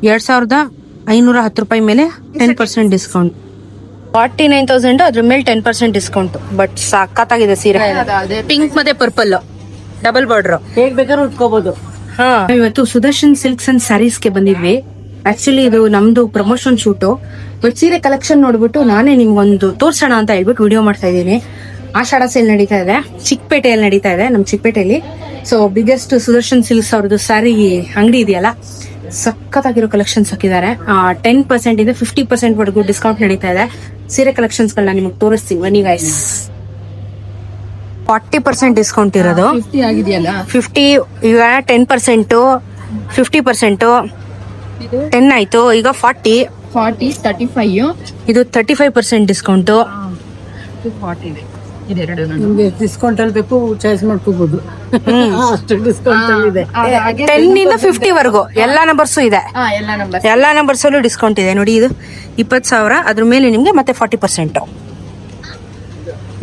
2,510 ರೂಪಾಯಿ ಮೇಲೆ 10% ಡಿಸ್ಕೌಂಟ್. 49,000 ಅದ್ರ ಮೇಲೆ 10% ಡಿಸ್ಕೌಂಟ್. ಬಟ್ ಸಖತ್ತಾಗಿದೆ ಸೀರೆ. ಪಿಂಕ್ ಮತ್ತೆ ಪರ್ಪಲ್ ಡಬಲ್ ಬಾರ್ಡರ್, ಹೇಗ್ ಬೇಕಾದ್ರೂ ಉಟ್ಕೋಬಹುದು. ಹಾ, ಇವತ್ತು ಸುದರ್ಶನ್ ಸಿಲ್ಕ್ಸ್ ಅಂಡ್ ಸ್ಯಾರೀಸ್ಗೆ ಬಂದಿದ್ವಿ. ಆಕ್ಚುಲಿ ಇದು ನಮ್ದು ಪ್ರಮೋಷನ್ ಶೂಟು. ಬಟ್ ಸೀರೆ ಕಲೆಕ್ಷನ್ ನೋಡ್ಬಿಟ್ಟು ನಾನೇ ನಿಮ್ಗೊಂದು ತೋರ್ಸೋಣ ಅಂತ ಹೇಳ್ಬಿಟ್ಟು ವಿಡಿಯೋ ಮಾಡ್ತಾ ಇದ್ದೀನಿ. ಆಷಾಢ ಸೇಲ್ ನಡೀತಾ ಇದೆ, ಚಿಕ್ಕಪೇಟೆಯಲ್ಲಿ ನಡೀತಾ ಇದೆ, ನಮ್ ಚಿಕ್ಕಪೇಟೆಯಲ್ಲಿ. ಸೊ ಬಿಗ್ಗೆಸ್ಟ್ ಸುದರ್ಶನ್ ಸಿಲ್ಕ್ಸ್ ಅವ್ರದ್ದು ಸ್ಯಾರಿ ಅಂಗಡಿ ಇದೆಯಲ್ಲ, ಸಖತ್ತಾಗಿರೋ ಕಲೆಕ್ಷನ್ಸ್ ಹಾಕಿದ್ದಾರೆ. 10% ಇದೆ, 50% ವರೆಗೂ ಡಿಸ್ಕೌಂಟ್ ನಡೀತಾ ಇದೆ. ಸೀರೆ ಕಲೆಕ್ಷನ್ಸ್ ಗಳನ್ನ ನಿಮಗೆ ತೋರಿಸ್ತೀನಿ ಬನ್ನಿ ಗೈಸ್. 40% ಡಿಸ್ಕೌಂಟ್ ಇರೋದು, 50 ಈಗ 10%, 50%, 10 ಆಯ್ತು, ಈಗ 40, 35 ಇದು 35% ಡಿಸ್ಕೌಂಟ್. ನಿಮ್ಗೆ ಡಿಸ್ಕೌಂಟ್ ಅಲ್ಲಿ ಬೇಕು ಚಾಯ್ಸ್ ಮಾಡ್ಕೋಬಹುದು. ಅಷ್ಟು ಡಿಸ್ಕೌಂಟ್ ಅಲ್ಲಿ ಇದೆ. 10 ಇಂದ 50 ವರೆಗೂ ಎಲ್ಲಾ ನಂಬರ್ಸು ಇದೆ. ಎಲ್ಲಾ ನಂಬರ್ಸ್ ಅಲ್ಲೂ ಡಿಸ್ಕೌಂಟ್ ಇದೆ ನೋಡಿ. ಇದು 20,000, ಅದ್ರ ಮೇಲೆ ನಿಮ್ಗೆ ಮತ್ತೆ 40%.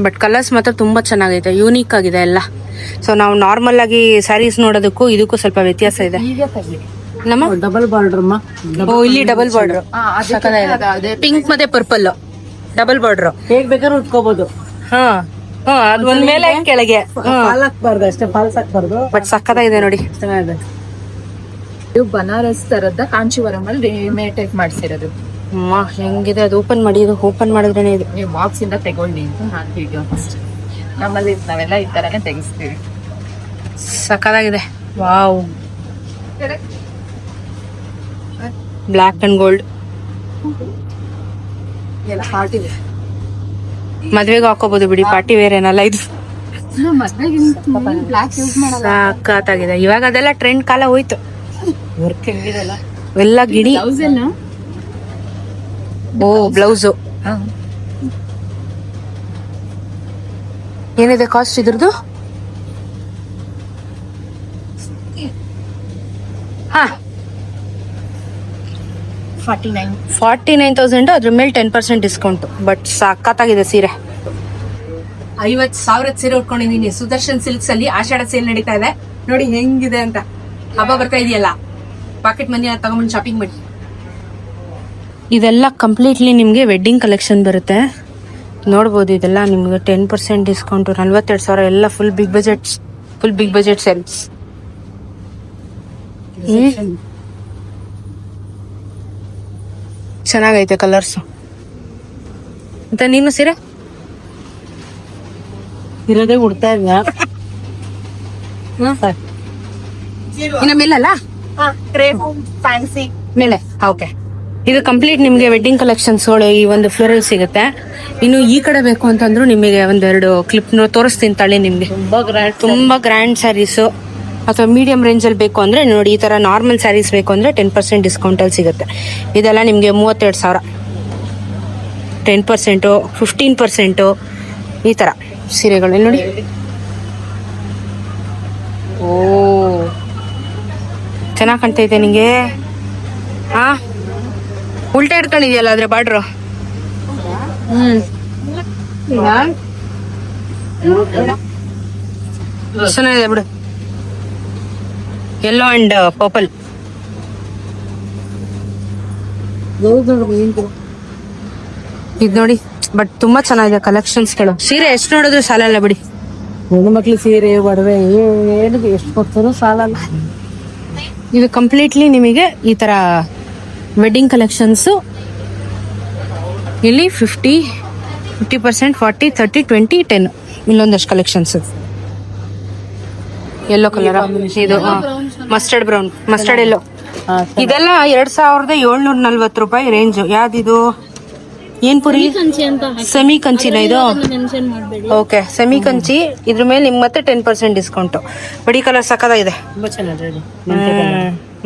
ಬಟ್ ಕಲರ್ಸ್ ಮಾತ್ರ ತುಂಬಾ ಚೆನ್ನಾಗೈತೆ, ಯೂನಿಕ್ ಆಗಿದೆ ಎಲ್ಲ. ಸೊ ನಾವು ನಾರ್ಮಲ್ ಆಗಿ ಸ್ಯಾರೀಸ್ ನೋಡೋದಕ್ಕೂ ಇದಕ್ಕೂ ಸ್ವಲ್ಪ ವ್ಯತ್ಯಾಸ ಇದೆ. ನಮ್ಮ ಡಬಲ್ ಬಾರ್ಡರ್ ಇಲ್ಲಿ ಡಬಲ್ ಬಾರ್ಡರ್, ಪಿಂಕ್ ಮತ್ತೆ ಪರ್ಪಲ್ ಡಬಲ್ ಬಾರ್ಡರ್, ಹೇಗ್ ಬೇಕಾದ್ರೂ ಉಟ್ಕೋಬಹುದು. ಹಾ ಹಾ, ಅದು ಒಂದ್ ಮೇಲೆ ಕೆಳಗೆ ಫಾಲ್ ಹಾಕ್ಬಾರ್ದು ಅಷ್ಟೇ, ಫಾಲ್ಸ್ ಹಾಕ್ಬಾರ್ದು. ಬಟ್ ಸಕ್ಕತ್ತಾಗಿದೆ ನೋಡಿ, ಚೆನ್ನಾಗಿದೆ. ಇದು ಬನಾರಸ್ ತರದ ಕಾಂಚೀವರಂ ಅಲ್ಲಿ ಟೈಪ್ ಮಾಡಿಸಿರೋದು. ಹೆಂಗಿದೆ ಅದು? ಓಪನ್ ಮಾಡಿ, ಇದು ಓಪನ್ ಮಾಡಿದ್ರೇನೆ ಇದು. ನೀವು ಬಾಕ್ಸ್ ಇಂದ ತಗೊಳ್ಳಿ ಅಂತ ನಾನು ವಿಡಿಯೋ ನಮ್ಮಲ್ಲಿ ನಾವೆಲ್ಲ ಈ ತರನೇ ತೆಗಿಸ್ತೀವಿ. ಸಕ್ಕತ್ತಾಗಿದೆ. ವಾವ್, ಬ್ಲ್ಯಾಕ್ ಅಂಡ್ ಗೋಲ್ಡ್ ಎಲ್ಲ ಪಾರ್ಟಿ ಮದ್ವೆಗೆ ಹಾಕೋಬಹುದು ಬಿಡಿ, ಪಾರ್ಟಿ ವೇರ್ ಏನಲ್ಲ ಇದು. ಬ್ಲಾಕ್ ಯೂಸ್ ಮಾಡಲ್ಲ. ಸಕ್ಕತ್ತಾಗಿದೆ. ಇವಾಗ ಅದೆಲ್ಲ ಟ್ರೆಂಡ್ ಕಾಲ ಹೋಯ್ತು. ವರ್ಕ್ ಹೆಂಗಿದೆಲ್ಲ ಎಲ್ಲ ಗಿಣಿ. ಬ್ಲೌಸ್ ಎಲ್ಲ ಓ, ಬ್ಲೌಸು ಏನಿದೆ ಕಾಸ್ಟ್ ಇದ್ರದ್ದು? ಹಾ, 49,000, ಅದ್ರ ಮೇಲೆ 10% ಡಿಸ್ಕೌಂಟ್. ಬಟ್ ಸಖತ್ತಾಗಿದೆ ಸೀರೆ. 50,000 ಸೀರೆ ಉಟ್ಕೊಂಡಿದೀನಿ ಸುದರ್ಶನ್ ಸಿಲ್ಕ್ಸ್ ಅಲ್ಲಿ. ಆಷಾಢ ಸೇಲ್ ನಡೀತಾ ಇದೆ ನೋಡಿ ಹೆಂಗಿದೆ ಅಂತ. ಹಬ್ಬ ಬರ್ತಾ ಇದೆಯಲ್ಲ, ಪಾಕೆಟ್ ಮನಿ ತಗೊಂಡ್ಬಂದು ಶಾಪಿಂಗ್ ಮಾಡಿ. ಇದೆಲ್ಲ ಕಂಪ್ಲೀಟ್ಲಿ ನಿಮ್ಗೆ ವೆಡ್ಡಿಂಗ್ ಕಲೆಕ್ಷನ್ ಬರುತ್ತೆ. ನೋಡ್ಬೋದು, ಇದೆಲ್ಲ ನಿಮ್ಗೆ 10% ಡಿಸ್ಕೌಂಟ್, 42,000 ಎಲ್ಲ ಫುಲ್ ಬಿಗ್ ಬಜೆಟ್ ಸೇಲ್ಸ್. ಚೆನ್ನಾಗೈತೆ ಕಲರ್ಸ್. ಮತ್ತೆ ನೀನು ಸೀರೆ ಇರೋದೇ ಉಡ್ತಾ ಇಲ್ಲ. ಇನ್ನ ಮೇಲಲ್ಲ, ಫ್ಯಾನ್ಸಿ ಮೇಲೆ. ಓಕೆ, ಇದು ಕಂಪ್ಲೀಟ್ ನಿಮ್ಗೆ ವೆಡ್ಡಿಂಗ್ ಕಲೆಕ್ಷನ್ಸ್ ಈ ಒಂದು ಫ್ಲೋರಲ್ ಸಿಗುತ್ತೆ. ಇನ್ನು ಈ ಕಡೆ ಬೇಕು ಅಂತಂದ್ರು ನಿಮಗೆ ಒಂದೆರಡು ಕ್ಲಿಪ್ ತೋರಿಸ್ತೀನಿ ತಳಿ. ನಿಮ್ಗೆ ತುಂಬಾ ಗ್ರ್ಯಾಂಡ್ ಸ್ಯಾರೀಸು ಅಥವಾ ಮೀಡಿಯಂ ರೇಂಜ್ ಅಲ್ಲಿ ಬೇಕು ಅಂದ್ರೆ ನೋಡಿ, ಈ ತರ ನಾರ್ಮಲ್ ಸ್ಯಾರೀಸ್ ಬೇಕು ಅಂದ್ರೆ 10% ಡಿಸ್ಕೌಂಟ್ ಅಲ್ಲಿ ಸಿಗುತ್ತೆ. ಇದೆಲ್ಲ ನಿಮ್ಗೆ 32,000, 10%, 15% ಈ ತರ ಸೀರೆಗಳು ನೋಡಿ. ಓ, ಚೆನ್ನಾಗಿ ಕಾಣ್ತೈತೆ ನಿಂಗೆ. ಹಾ, ಉಲ್ಟಾ ಇಟ್ಕೊಂಡಿದ್ಯಲ್ಲ ಅದ್ರ ಬಾರ್ಡ್ರು. ಚೆನ್ನಾಗಿದೆ ಬಿಡು. Yellow and purple. ಇದು ನೋಡಿ, ಬಟ್ ತುಂಬಾ ಚೆನ್ನಾಗಿದೆ ಕಲೆಕ್ಷನ್ಸ್ ಗಳು. ಸೀರೆ ಎಷ್ಟು ನೋಡಿದ್ರು ಸಾಲಲ್ಲ ಬಿಡಿ. ಹೆಣ್ಣು ಮಕ್ಳು ಸೀರೆ ಒಡವೆ ಏನು ಎಷ್ಟು ಕೊಡ್ತಾರೋ ಸಾಲಲ್ಲ. ಇದು ಕಂಪ್ಲೀಟ್ಲಿ ನಿಮಗೆ ಈ ತರ ವೆಡ್ಡಿಂಗ್ ಕಲೆಕ್ಷನ್ಸ್. ಇಲ್ಲಿ 50%, 40, 30, 20, 10 ಇಲ್ಲೊಂದಷ್ಟು ಕಲೆಕ್ಷನ್ಸ್. ಯೆಲ್ಲೋ ಕಲರ್, ಇದು ಮಸ್ಟರ್ಡ್ ಬ್ರೌನ್, ಮಸ್ಟರ್ಡ್ ಎಲ್ಲೋ. ಇದೆಲ್ಲ 2,740 ರೂಪಾಯಿ ರೇಂಜ್. ಯಾವ್ದಿದು? ಏನ್ ಪುರಿ? ಸೆಮಿ ಕಂಚಿನ ಇದು? Okay, semi Kanchi. ಇದ್ರ ಮೇಲೆ ನಿಮ್ಗೆ ಮತ್ತೆ 10% ಡಿಸ್ಕೌಂಟ್. ಬಡಿ ಕಲರ್ ಸಕ್ಕದಾಗಿದೆ,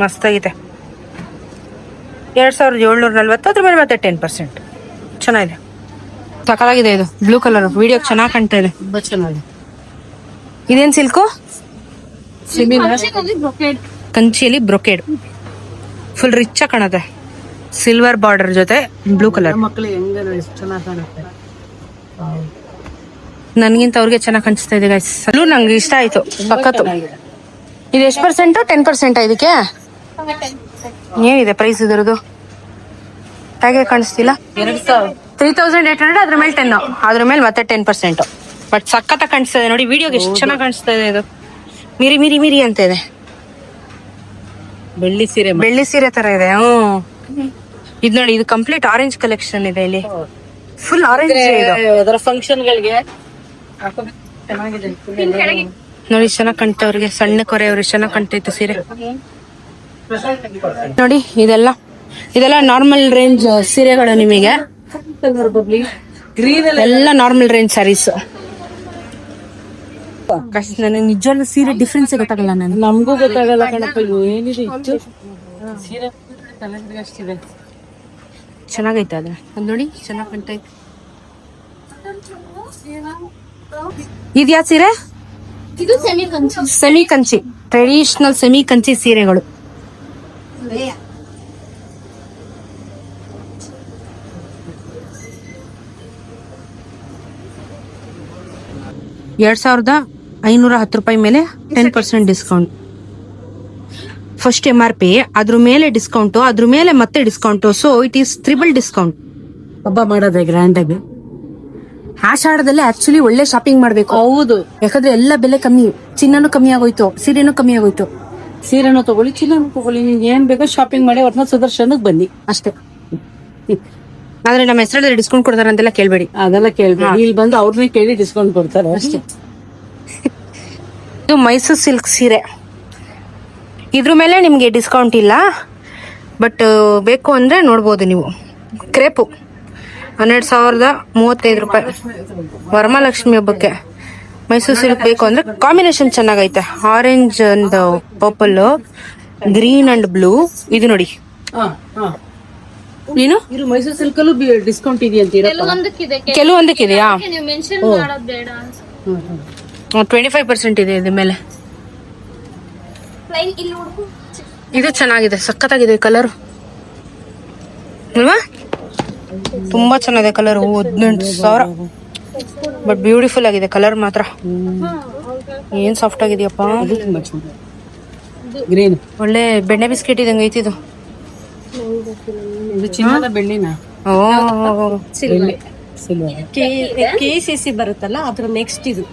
ಮಸ್ತಾಗಿದೆ. 2,740, ಅದ್ರ ಮೇಲೆ ಮತ್ತೆ 10%. ಚೆನ್ನಾಗಿದೆ, ಸಕ್ಕದಾಗಿದೆ. ಇದು ಬ್ಲೂ ಕಲರ್ ವಿಡಿಯೋ ಚೆನ್ನಾಗಿ ಕಾಣ್ತಾ ಇದೆ. ತುಂಬಾ ಚೆನ್ನಾಗಿದೆ. ಇದೇನ್ ಸಿಲ್ಕು? ಕಂಚಿಯಲ್ಲಿ ಬ್ರೊಕೇಡ್, ಫುಲ್ ರಿಚ್ ಆಗಿ ಕಾಣುತ್ತೆ. ಸಿಲ್ವರ್ ಬಾರ್ಡರ್ ಜೊತೆ ಬ್ಲೂ ಕಲರ್. ಮಕ್ಕಳು ಹೆಂಗ ಎಷ್ಟು ಚೆನ್ನಾಗಿ ಕಾಣುತ್ತೆ. ನನ್ಗಿಂತ ಅವ್ರಿಗೆ ಚೆನ್ನಾಗಿ ಕಾಣಿಸ್ತಾ ಇದೆ ಗೈಸ್. ಬ್ಲೂ ನಂಗೆ ಇಷ್ಟ ಆಯ್ತು ಸಖತ್ತು. ಇದು ಎಷ್ಟು %? 10% ಇದಕ್ಕೆ ಏನಿದೆ ಪ್ರೈಸ್ ಇದರದು? ಹೇಗೆ ಕಾಣಿಸ್ತಿಲ್ಲ? 3800, ಅದ್ರ ಮೇಲೆ 10, ಅದ್ರ ಮೇಲೆ ಮತ್ತೆ 10%. ಬಟ್ ಸಖತ್ತ ಕಾಣಿಸ್ತದೆ ನೋಡಿ, ವಿಡಿಯೋಗೆ ಎಷ್ಟು ಚೆನ್ನಾಗಿ ಕಾಣಿಸ್ತಾ ಇದೆ ಇದು. ಮಿರಿ ಮಿರಿ ಮಿರಿ ಅಂತ ಇದೆ. ಬೆಳ್ಳಿ ಸೀರೆ ಬೆಳ್ಳಿ ಸೀರೆ ತರ ಇದೆ. ಇದು ನೋಡಿ, ಇದು ಕಂಪ್ಲೀಟ್ ಆರೆಂಜ್ ಕಲೆಕ್ಷನ್ ಇದೆ ಇಲ್ಲಿ. ಫುಲ್ ಆರೆಂಜ್ ಅದರ ಫಂಕ್ಷನ್ ಗಳಿಗೆ ಚೆನ್ನಾಗಿದೆ. ನೋಡಿ ಚೆನ್ನಾಗಿ ಕಾಣ್ತಾ, ಅವ್ರಿಗೆ ಸಣ್ಣ ಕೊರೆ ಅವ್ರಿಗೆ ಚೆನ್ನಾಗಿ ಕಾಣ್ತೈತೆ ಸೀರೆ. ನೋಡಿ ಇದೆಲ್ಲ ನಾರ್ಮಲ್ ರೇಂಜ್ ಸೀರೆಗಳು ನಿಮಗೆ. ಗ್ರೀನ್ ಎಲ್ಲ ನಾರ್ಮಲ್ ರೇಂಜ್ ಸ್ಯಾರೀಸ್. ನನಗೆ ನಿಜವಾಗ್ಲೂ ಸೀರೆ ಡಿಫ್ರೆನ್ಸ್ ಗೊತ್ತಾಗಲ್ಲ. ನಮಗೂ ಗೊತ್ತಾಗಲ್ಲ ಕಣಪ್ಪ. ಇವು ಏನಿದೆ ಇಷ್ಟು ಸೀರೆ ತಲೆಗೆ ಅಷ್ಟಿದೆ. ಚೆನ್ನಾಗೈತೆ ಅದ್ರ ಅದು ನೋಡಿ, ಚೆನ್ನಾಗಿ ಕಾಣ್ತೈತೆ. ಇದ್ಯಾ ಸೀರೆ? ಇದು semi Kanchi, traditional semi Kanchi ಸೀರೆಗಳು. ₹2,510 ಮೇಲೆ 10% ಡಿಸ್ಕೌಂಟ್. ಫಸ್ಟ್ MRP, ಅದ್ರ ಮೇಲೆ ಡಿಸ್ಕೌಂಟ್, ಅದ್ರ ಮೇಲೆ ಮತ್ತೆ discount. So it is triple discount. ಹಬ್ಬ ಮಾಡೋದೆ ಗ್ರ್ಯಾಂಡ್ ಆಗಿ. ಆಷಾಢದಲ್ಲಿ ಆಕ್ಚುಲಿ ಒಳ್ಳೆ ಶಾಪಿಂಗ್ ಮಾಡ್ಬೇಕು. ಹೌದು, ಯಾಕಂದ್ರೆ ಎಲ್ಲ ಬೆಲೆ ಕಮ್ಮಿ, ಚಿನ್ನನೂ ಕಮ್ಮಿ ಆಗೋಯ್ತು, ಸೀರೆನೂ ಕಮ್ಮಿ ಆಗೋಯ್ತು. ಸೀರೆನೂ ತಗೊಳ್ಳಿ, ಚಿನ್ನನೂ ತಗೊಳ್ಳಿ, ನಿಮ್ಗೆ ಏನ್ ಬೇಕೋ ಶಾಪಿಂಗ್ ಮಾಡಿ ಒಟ್ನ ಸುದರ್ಶನಕ್ಕೆ ಬನ್ನಿ ಅಷ್ಟೇ. ಆದ್ರೆ ನಮ್ಮ ಹೆಸರಲ್ಲಿ ಡಿಸ್ಕೌಂಟ್ ಕೊಡ್ತಾರ ಅಂತೆಲ್ಲ ಕೇಳ್ಬೇಡಿ. ಅದೆಲ್ಲ ಕೇಳ್ಬೇಡಿ, ಇಲ್ಲಿ ಬಂದು ಅವ್ರನ್ನೇ ಕೇಳಿ ಡಿಸ್ಕೌಂಟ್ ಕೊಡ್ತಾರೆ ಅಷ್ಟೇ. ಇದು ಮೈಸೂರು ಸಿಲ್ಕ್ ಸೀರೆ. ಇದ್ರ ಮೇಲೆ ನಿಮ್ಗೆ ಡಿಸ್ಕೌಂಟ್ ಇಲ್ಲ, ಬಟ್ ಬೇಕು ಅಂದ್ರೆ ನೋಡ್ಬೋದು ನೀವು. ಕ್ರೇಪು ₹12,035. ವರಮಹಾಲಕ್ಷ್ಮಿ ಹಬ್ಬಕ್ಕೆ ಮೈಸೂರು ಸಿಲ್ಕ್ ಬೇಕು ಅಂದ್ರೆ ಕಾಂಬಿನೇಷನ್ ಚೆನ್ನಾಗೈತೆ. Orange and purple, green and blue. ಇದು ನೋಡಿ, ನೀನು ಇದು ಮೈಸೂರು ಸಿಲ್ಕ್ ಅಲ್ಲೂ ಡಿಸ್ಕೌಂಟ್ ಇದೆಯಂತೀರ? ಕೆಲವೊಂದಕ್ಕಿದೆಯಾ? ನೀವು ಮೆನ್ಷನ್ ಮಾಡೋದು ಬೇಡ ಅನ್ಸುತ್ತೆ. 25% ಇದೆ ಇದ್ರ ಮೇಲೆ. ಪ್ಲೈನ್ ಇಲ್ಲಿ ಹುಡುಕು. ಇದು ಚೆನ್ನಾಗಿದೆ, ಸಖತ್ತಾಗಿದೆ ಕಲರ್ ಅಲ್ವಾ? ತುಂಬಾ ಚೆನ್ನಾಗಿದೆ ಕಲರ್. 18,000, ಬಟ್ ಬ್ಯೂಟಿಫುಲ್ ಆಗಿದೆ ಕಲರ್ ಮಾತ್ರ. ಏನ್ ಸಾಫ್ಟ್ ಆಗಿದೆಯಪ್ಪ. ಗ್ರೀನ್ ಒಳ್ಳೆ ಬೆಣ್ಣೆ ಬಿಸ್ಕೆಟ್ ಇದಂಗೆ ಐತಿ ಇದು. ಇದು ಚಿನ್ನದ ಬೆಳ್ಳಿನ? ಓ, ಸಿಲ್ವರ್. KCC ಬರುತ್ತಲ್ಲ ಅದ್ರ ನೆಕ್ಸ್ಟ್ ಇದು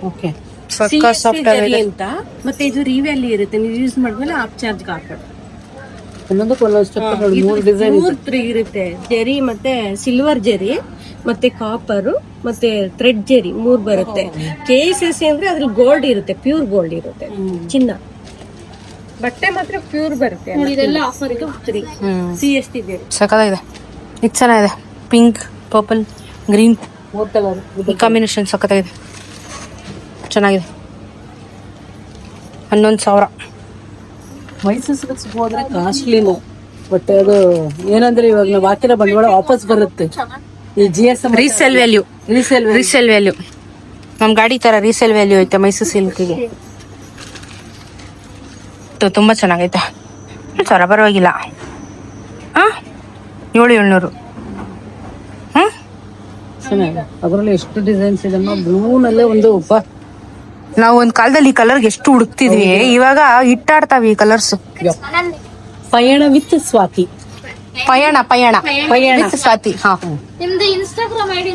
ಓಕೆ. ಸಕ್ಕ ಸಾಫ್ಟ್ ಆಗಿದೆ ಅಂತ. ಮತ್ತೆ ಇದು ರಿವ್ಯಾಲಿ ಇರುತ್ತೆ, ನೀವು ಯೂಸ್ ಮಾಡಿದ್ಮೇಲೆ ಆಪ್ ಚಾರ್ಜ್ ಹಾಕೋದು. ಒಂದೊಂದಕ್ಕೆ ಒಂದೊಂದು ಸ್ಟೆಪ್ ಮೂರು ಡಿಸೈನ್ ಇರುತ್ತೆ. ಜೆರಿ ಮತ್ತೆ ಸಿಲ್ವರ್ ಜೆರಿ ಮತ್ತೆ ಕಾಪರ್ ಮತ್ತೆ ಥ್ರೆಡ್ ಜೆರಿ 3 ಬರುತ್ತೆ. KCC ಅಂದ್ರೆ ಅದ್ರಲ್ಲಿ ಗೋಲ್ಡ್ ಇರುತ್ತೆ, ಪ್ಯೂರ್ ಗೋಲ್ಡ್ ಇರುತ್ತೆ, ಚಿನ್ನ. ಬಟ್ಟೆ ಮಾತ್ರ ಪ್ಯೂರ್ ಬರುತ್ತೆ. ಇದೆಲ್ಲ ಆಫರ್ ಇದು 3 CST ಜೆರಿ. ಸಕ್ಕತ್ತಾಗಿದೆ. ಇದು ಚೆನ್ನಾಗಿದೆ, ಪಿಂಕ್, ಪರ್ಪಲ್, ಗ್ರೀನ್ ಮೂರು ಕಲರ್. ಈ ಕಾಂಬಿನೇಷನ್ ಸಕ್ಕತ್ತಾಗಿದೆ, ಚೆನ್ನಾಗಿದೆ. 11,000. ಮೈಸೂರು ಸಿಲ್ಕ್ಸ್ ಹೋದ್ರೆ ಕಾಸ್ಟ್ಲಿನು, ಬಟ್ ಅದು ಏನಂದ್ರೆ ಇವಾಗ ನಾವು ಹಾಕಿರೋ ಬಂಡವಾಳ ವಾಪಸ್ ಬರುತ್ತೆ. ಈ GSM resale value, resale value ನಮ್ ಗಾಡಿ ತರ ರೀಸೇಲ್ ವ್ಯಾಲ್ಯೂ ಐತೆ ಮೈಸೂರು ಸಿಲ್ಕ್ಗೆ. ತುಂಬಾ ಚೆನ್ನಾಗೈತೆ. 1,000 ಪರವಾಗಿಲ್ಲ. 700. ಚೆನ್ನಾಗಿದೆ. ಅದರಲ್ಲಿ ಎಷ್ಟು ಡಿಸೈನ್ಸ್ ಇದೆ. ಬ್ಲೂನಲ್ಲೇ ಒಂದು ನಾವು ಒಂದ್ ಕಾಲದಲ್ಲಿ ಈ ಕಲರ್ಗೆ ಎಷ್ಟು ಹುಡುಕ್ತಿದ್ವಿ, ಇವಾಗ ಹಿಟ್ಟಾಡ್ತಾವ ಈ ಕಲರ್ಸ್. ಪಯಣ ವಿತ್ ಸ್ವಾತಿ. ಪಯಣ with ಸ್ವಾತಿ. ಹಾ, ನಿಮ್ದು ಇನ್ಸ್ಟಾಗ್ರಾಮ್ ಐಡಿ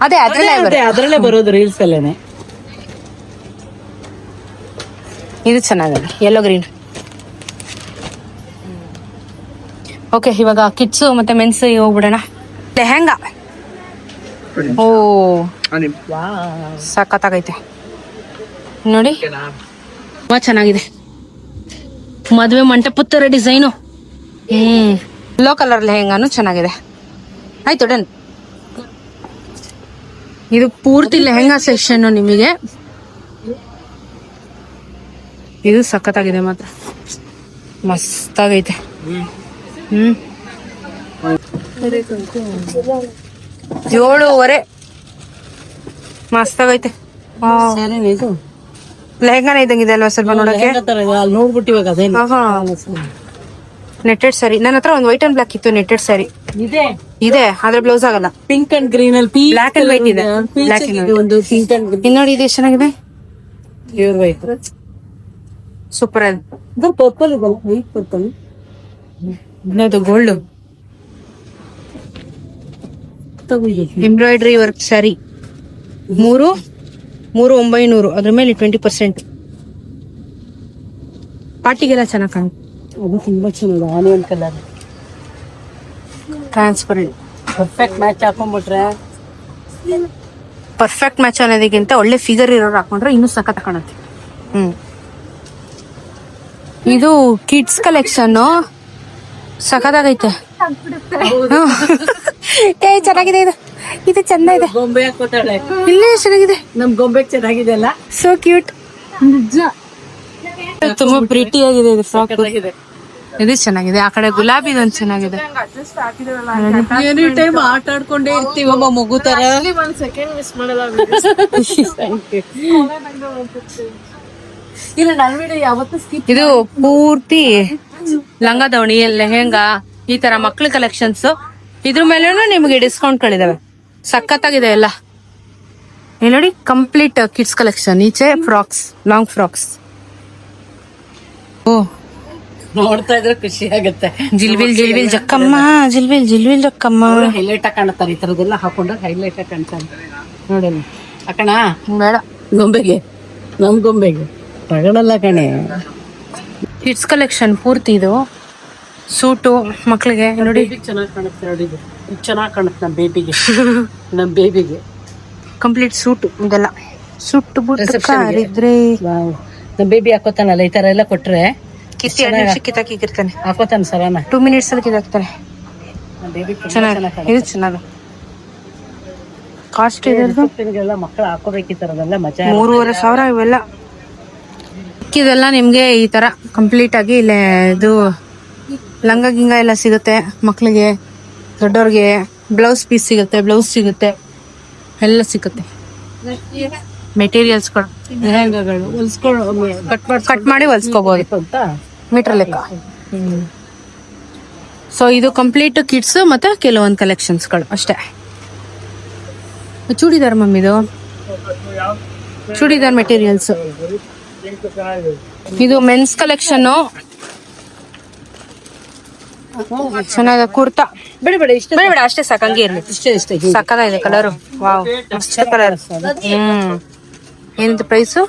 ಅದೇ ಅದರಲ್ಲೇ ಬರೋದು ರೀಲ್ಸ್ ಅಲ್ಲೇನೆ. ಇದು ಚೆನ್ನಾಗಿದೆ, ಯೆಲ್ಲೋ ಗ್ರೀನ್. ಓಕೆ, ಇವಾಗ ಕಿಡ್ಸು ಮತ್ತೆ ಮೆನ್ಸ್ ಹೋಗ್ಬಿಡೋಣ. ಲೆಹಂಗಾ, ಓ ಸಖತ್ತಾಗೈತೆ ನೋಡಿ, ತುಂಬಾ ಚೆನ್ನಾಗಿದೆ. ಮದ್ವೆ ಮಂಟಪದ ತರ ಡಿಸೈನು. ಯೆಲ್ಲೋ ಕಲರ್ ಲೆಹಂಗಾನು ಚೆನ್ನಾಗಿದೆ. ಆಯ್ತು, ಡನ್. ಇದು ಪೂರ್ತಿ ಲೆಹಂಗಾ ಸೆಕ್ಷನ್ ನಿಮಗೆ. ಇದು ಸಖತ್ತಾಗಿದೆ ಮಾತ್ರ, ಮಸ್ತಾಗೈತೆ. 7,500 ಮಸ್ತಾಗೈತೆ. ಇದು ಲೆಹಂಗಾನ ಇದ್ದಂಗಿದೆ ಅಲ್ವಾ ಸ್ವಲ್ಪ ನೋಡಕ್ಕೆ. ಅಲ್ಲಿ ನೋಡ್ಬಿಟ್ಟು ಇವಾಗ ಅದೇನು ನೆಟ್ಟೆಡ್ ಸ್ಯಾರಿ. ನನ್ನ ಹತ್ರ ಒಂದು ವೈಟ್ ಅಂಡ್ ಬ್ಲಾಕ್ ಇತ್ತು ನೆಟ್ಟೆಡ್ ಸ್ಯಾರಿ ಇದೆ, ಆದ್ರೆ ಬ್ಲೌಸ್ ಆಗಲ್ಲ. ಪಿಂಕ್ ಅಂಡ್ ಗ್ರೀನ್ ಅಲ್ಲಿ ಬ್ಲಾಕ್ ಅಂಡ್ ವೈಟ್ ಇದೆ. ಬ್ಲಾಕ್ ಅಂಡ್ ಒಂದು ಪಿಂಕ್ ಅಂಡ್ ಇನ್ ನೋಡಿ, ಇದು ಎಷ್ಟು ಚೆನ್ನಾಗಿದೆ, ಪ್ಯೂರ್ ವೈಟ್. ಸೂಪರ್. ಅದು ಇದು ಪರ್ಪಲ್ ಇದೆ, ವೈಟ್ ಪರ್ಪಲ್. ಇನ್ನದು ಗೋಲ್ಡ್ ಎಂಬ್ರಾಯ್ಡ್ರಿ ವರ್ಕ್ ಸ್ಯಾರಿ 3,900 ಅದ್ರ ಮೇಲೆ 20%. ಪಾರ್ಟಿಗೆಲ್ಲ ಚೆನ್ನಾಗಿ ಕಾಣುತ್ತೆ. ಅದು ತುಂಬಾ ಚೆನ್ನಾಗಿದೆ. Onion colour transparent perfect match ಹಾಕೊಂಡ್ಬಿಟ್ರೆ ಪರ್ಫೆಕ್ಟ್ ಮ್ಯಾಚ್ ಅನ್ನೋದಕ್ಕಿಂತ ಒಳ್ಳೆ ಫಿಗರ್ ಇರೋರು ಹಾಕೊಂಡ್ರೆ ಇನ್ನೂ ಸಖತ್ ಕಾಣುತ್ತೆ. ಇದು ಕಿಡ್ಸ್ ಕಲೆಕ್ಷನ್ ಸಖತ್ತಾಗೈತೆ. ಏ ಚೆನ್ನಾಗಿದೆ ಇದು. ಇದು ಚೆಂದ ಇದೆ. ಗೊಂಬೆ ಹಾಕೋತಾಳೆ. ಇಲ್ಲೇ ಚೆನ್ನಾಗಿದೆ. ನಮ್ ಗೊಂಬೆ ಚೆನ್ನಾಗಿದೆ ಅಲ್ಲ? So cute. ತುಂಬಾ ಪ್ರಿಟಿ ಆಗಿದೆ ಇದು ಫ್ರಾಕ್. ಇದು ಚೆನ್ನಾಗಿದೆ. ಆ ಕಡೆ ಗುಲಾಬಿ ಒಂದು ಚೆನ್ನಾಗಿದೆ. ಎನಿ ಟೈಮ್ ಆಟ ಆಡ್ಕೊಂಡೇ ಇರ್ತೀವಮ್ಮ ಮಗು ತರ. ಇಲ್ಲ ನನ್ ವಿಡಿಯೋ ಯಾವತ್ತೂ ಸ್ಕಿಪ್. ಇದು ಪೂರ್ತಿ ಲಂಗ ದಾವಣಿ ಲೆಹೆಂಗಾ ಈ ತರ ಮಕ್ಳ ಕಲೆಕ್ಷನ್ಸ್. ಇದ್ರ ಮೇಲೇನು ನಿಮಗೆ ಡಿಸ್ಕೌಂಟ್ಗಳಿದಾವೆ. ಸಖತ್ತಾಗಿದೆ ಎಲ್ಲ. ಇಲ್ಲಿ ನೋಡಿ ಕಂಪ್ಲೀಟ್ ಕಿಡ್ಸ್ ಕಲೆಕ್ಷನ್. ಈಚೆ ಫ್ರಾಕ್ಸ್, ಲಾಂಗ್ ಫ್ರಾಕ್ಸ್. ಓ ನೋಡ್ತಾ ಇದ್ರೆ ಖುಷಿ ಆಗುತ್ತೆ. ಜಿಲ್ವಿಲ್ ಜಿಲ್ವಿಲ್ ಜಕ್ಕಮ್ಮ, ಜಿಲ್ವಿಲ್ ಜಿಲ್ವಿಲ್ ಜಕ್ಕಮ್ಮ. ಹೈಲೈಟ್ ಆಗಿ ಕಾಣುತ್ತಾರೆ. ಈ ತರದೆಲ್ಲ ಹಾಕೊಂಡ್ರೆ ಹೈಲೈಟ್ ಆಗಿ ಕಾಣ್ತಾರೆ. ನೋಡೋಣ ಅಕ್ಕಣ ಬೇಡ ಗೊಂಬೆಗೆ, ನಮ್ ಗೊಂಬೆಗೆ ತಗೊಳಲ್ಲ ಕಣೆ. ಕಿಡ್ಸ್ ಕಲೆಕ್ಷನ್ ಪೂರ್ತಿ ಇದು. ಸೂಟು ಮಕ್ಳಿಗೆ ನೋಡಿ. ಚೆನ್ನಾಗಿ ಕಾಣುತ್ತೆ ನೋಡಿ. ಇದು ಚೆನ್ನಾಗಿ ಕಾಣುತ್ತೆ ನಮ್ಮ ಬೇಬಿಗೆ. ನಮ್ ಬೇಬಿಗೆ ಕಂಪ್ಲೀಟ್ ಸೂಟು ಇದೆಲ್ಲ. ಸೂಟ್ ಬುಟ್ಟು ಕಾರಿದ್ರೆ ನಮ್ ಬೇಬಿ ಹಾಕೋತಾನಲ್ಲ ಈ ತರ ಎಲ್ಲ ಕೊಟ್ರೆ ಕಿತ್ತಿ 2 ನಿಮಿಷ ಕಿತ್ತಾಕಿರ್ತಾನೆ. ಹಾಕೋತಾನ ಸರಾನ 2 minutes ಅಲ್ಲಿ ಕಿತ್ತಾಕ್ತಾನೆ. ಚೆನ್ನಾಗಿ. ಇದು ಚೆನ್ನಾಗಿ. ಕಾಸ್ಟ್ ಇದೆಲ್ಲ ಮಕ್ಕಳು ಹಾಕೋಬೇಕು. ಈ ತರದೆಲ್ಲ ಮಜಾ. 3,500 ಇವೆಲ್ಲ. ಇದೆಲ್ಲ ನಿಮ್ಗೆ ಈ ತರ ಕಂಪ್ಲೀಟ್ ಆಗಿ ಇಲ್ಲೇ ಇದು ಲಂಗ ಗಿಂಗ ಎಲ್ಲ ಸಿಗುತ್ತೆ. ಮಕ್ಳಿಗೆ, ದೊಡ್ಡವ್ರಿಗೆ ಬ್ಲೌಸ್ ಪೀಸ್ ಸಿಗುತ್ತೆ, ಬ್ಲೌಸ್ ಸಿಗುತ್ತೆ, ಎಲ್ಲ ಸಿಗುತ್ತೆ. ಮೆಟೀರಿಯಲ್ಸ್ಗಳು ಲೆಹಂಗಾಗಳು ಹೊಲ್ಸ್ಕೊಂಡು ಕಟ್ ಮಾಡಿ ಹೊಲ್ಸ್ಕೋಬಹುದು ಅಂತ ಮೀಟರ್ ಲೆಕ್ಕ. ಸೊ ಇದು ಕಂಪ್ಲೀಟ್ ಕಿಡ್ಸ್ ಮತ್ತೆ ಕೆಲವೊಂದು ಕಲೆಕ್ಷನ್ಸ್ಗಳು ಅಷ್ಟೇ. ಚೂಡಿದಾರ್ ಮಮ್ಮಿದು ಚೂಡಿದಾರ್ ಮೆಟೀರಿಯಲ್ಸ್. ಇದು ಮೆನ್ಸ್ ಕಲೆಕ್ಷನ್. ಚೆನ್ನಾಗಿದೆ. ಕುರ್ತಾ ಬೇಡ ಬೇಡ ಇಷ್ಟ ಬೇಡ ಅಷ್ಟೇ ಸಾಕು. ಹಂಗೆ ಇರ್ಲಿ. ಇಷ್ಟೇ ಸಕ್ಕತ್ತಾಗಿದೆ ಕಲರ್. ವಾವ್ ಮಸ್ತ್ ಕಲರ್. ಏನಿದು ಪ್ರೈಸು?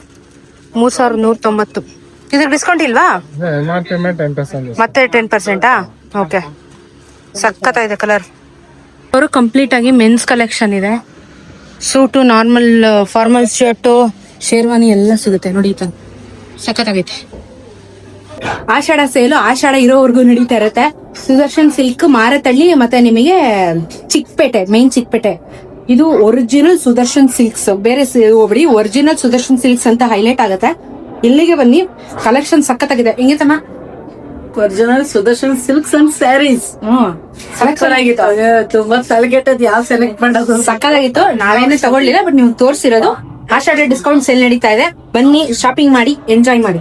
3,190. ಇದಕ್ಕೆ ಡಿಸ್ಕೌಂಟ್ ಇಲ್ವಾ? ಮತ್ತೆ 10%. ಓಕೆ. ಸಕ್ಕತ್ತಾಗಿದೆ ಕಲರ್. ಅವರು ಕಂಪ್ಲೀಟ್ ಆಗಿ ಮೆನ್ಸ್ ಕಲೆಕ್ಷನ್ ಇದೆ. Suit, normal formal shirt, sherwani ಎಲ್ಲ ಸಿಗುತ್ತೆ ನೋಡಿ. ಈ ತರ ಸಖತ್ತಾಗೈತೆ. ಆಷಾಢ ಸೇಲು ಆಷಾಢ ಇರೋವರೆಗೂ ನಡೀತಾ ಇರುತ್ತೆ. ಸುದರ್ಶನ್ ಸಿಲ್ಕ್, ಮಾರತಳ್ಳಿ ಮತ್ತೆ ನಿಮಗೆ ಚಿಕ್ಕಪೇಟೆ, ಮೇನ್ ಚಿಕ್ಕಪೇಟೆ. ಇದು ಒರಿಜಿನಲ್ ಸುದರ್ಶನ್ ಸಿಲ್ಕ್ಸ್. ಬೇರೆ ಹೋಗ್ಬಿಡಿ, ಒರಿಜಿನಲ್ ಸುದರ್ಶನ್ ಸಿಲ್ಕ್ಸ್ ಅಂತ ಹೈಲೈಟ್ ಆಗುತ್ತೆ. ಇಲ್ಲಿಗೆ ಬನ್ನಿ, ಕಲೆಕ್ಷನ್ ಸಖತ್ತಾಗಿದೆ. ಹೆಂಗಿತಮ್ಮ? Original Sudarshan silks and saris. ತುಂಬಾ ತಲೆಗೆಟ್ಟದ್ ಯಾವ ಸೆಲೆಕ್ಟ್ ಮಾಡೋದು. ಸಕ್ಕತ್ತಾಗಿತ್ತು. ನಾವೇನೇ ತಗೊಳ್ಳಿಲ್ಲ, ಬಟ್ ನೀವು ತೋರಿಸಿರೋದು. ಆಷಾಢ ಡಿಸ್ಕೌಂಟ್ ಸೇಲ್ ನಡೀತಾ ಇದೆ. ಬನ್ನಿ, ಶಾಪಿಂಗ್ ಮಾಡಿ, ಎಂಜಾಯ್ ಮಾಡಿ.